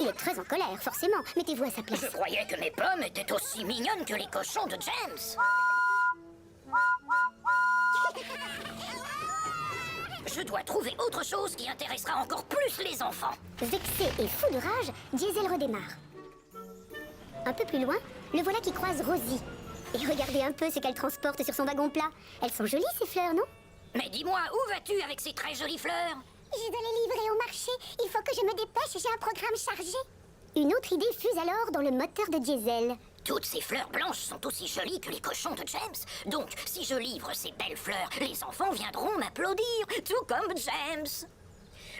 est très en colère, forcément. Mettez-vous à sa place. Je croyais que mes pommes étaient aussi mignonnes que les cochons de James. Je dois trouver autre chose qui intéressera encore plus les enfants. Vexé et fou de rage, Diesel redémarre. Un peu plus loin, le voilà qui croise Rosie. Et regardez un peu ce qu'elle transporte sur son wagon plat. Elles sont jolies, ces fleurs, non? Mais dis-moi, où vas-tu avec ces très jolies fleurs? Je dois les livrer au marché. Il faut que je me dépêche, j'ai un programme chargé. Une autre idée fuse alors dans le moteur de Diesel. Toutes ces fleurs blanches sont aussi jolies que les cochons de James. Donc, si je livre ces belles fleurs, les enfants viendront m'applaudir, tout comme James.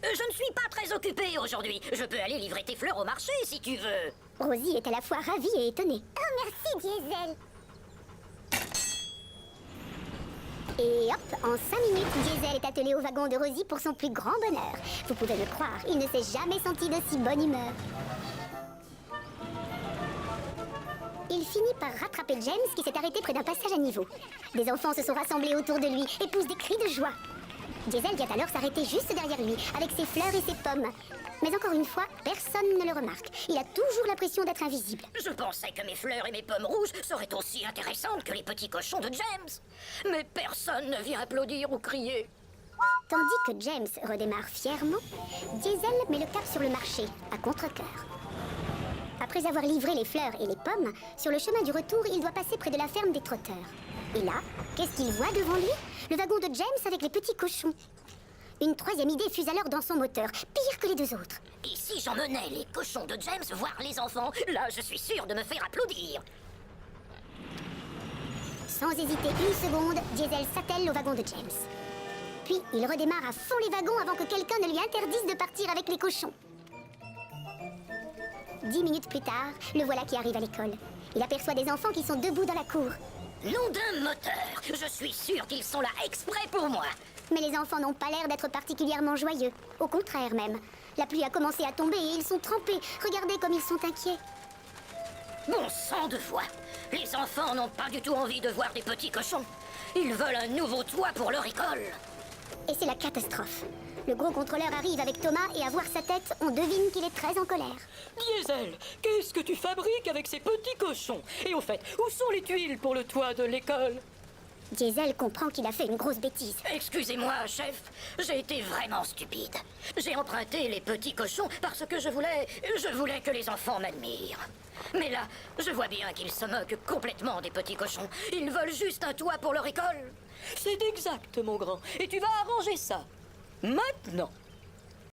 Je ne suis pas très occupée aujourd'hui. Je peux aller livrer tes fleurs au marché si tu veux. Rosie est à la fois ravie et étonnée. Oh, merci, Diesel. Et hop, en 5 minutes, Diesel est attelé au wagon de Rosie pour son plus grand bonheur. Vous pouvez le croire, il ne s'est jamais senti d'aussi bonne humeur. Il finit par rattraper James qui s'est arrêté près d'un passage à niveau. Des enfants se sont rassemblés autour de lui et poussent des cris de joie. Diesel vient alors s'arrêter juste derrière lui, avec ses fleurs et ses pommes. Mais encore une fois, personne ne le remarque. Il a toujours l'impression d'être invisible. Je pensais que mes fleurs et mes pommes rouges seraient aussi intéressantes que les petits cochons de James. Mais personne ne vient applaudir ou crier. Tandis que James redémarre fièrement, Diesel met le cap sur le marché, à contre-cœur. Après avoir livré les fleurs et les pommes, sur le chemin du retour, il doit passer près de la ferme des trotteurs. Et là, qu'est-ce qu'il voit devant lui? Le wagon de James avec les petits cochons. Une troisième idée fuse alors dans son moteur, pire que les deux autres. Et si j'emmenais les cochons de James voir les enfants, là je suis sûre de me faire applaudir. Sans hésiter une seconde, Diesel s'attelle au wagon de James. Puis il redémarre à fond les wagons avant que quelqu'un ne lui interdise de partir avec les cochons. 10 minutes plus tard, le voilà qui arrive à l'école. Il aperçoit des enfants qui sont debout dans la cour. Nom d'un moteur, je suis sûre qu'ils sont là exprès pour moi. Mais les enfants n'ont pas l'air d'être particulièrement joyeux. Au contraire même. La pluie a commencé à tomber et ils sont trempés. Regardez comme ils sont inquiets. Bon sang de foi, les enfants n'ont pas du tout envie de voir des petits cochons. Ils veulent un nouveau toit pour leur école. Et c'est la catastrophe. Le gros contrôleur arrive avec Thomas et à voir sa tête, on devine qu'il est très en colère. Diesel, qu'est-ce que tu fabriques avec ces petits cochons? Et au fait, où sont les tuiles pour le toit de l'école? Diesel comprend qu'il a fait une grosse bêtise. Excusez-moi, chef, j'ai été vraiment stupide. J'ai emprunté les petits cochons parce que je voulais que les enfants m'admirent. Mais là, je vois bien qu'ils se moquent complètement des petits cochons. Ils veulent juste un toit pour leur école. C'est exact, mon grand. Et tu vas arranger ça. Maintenant.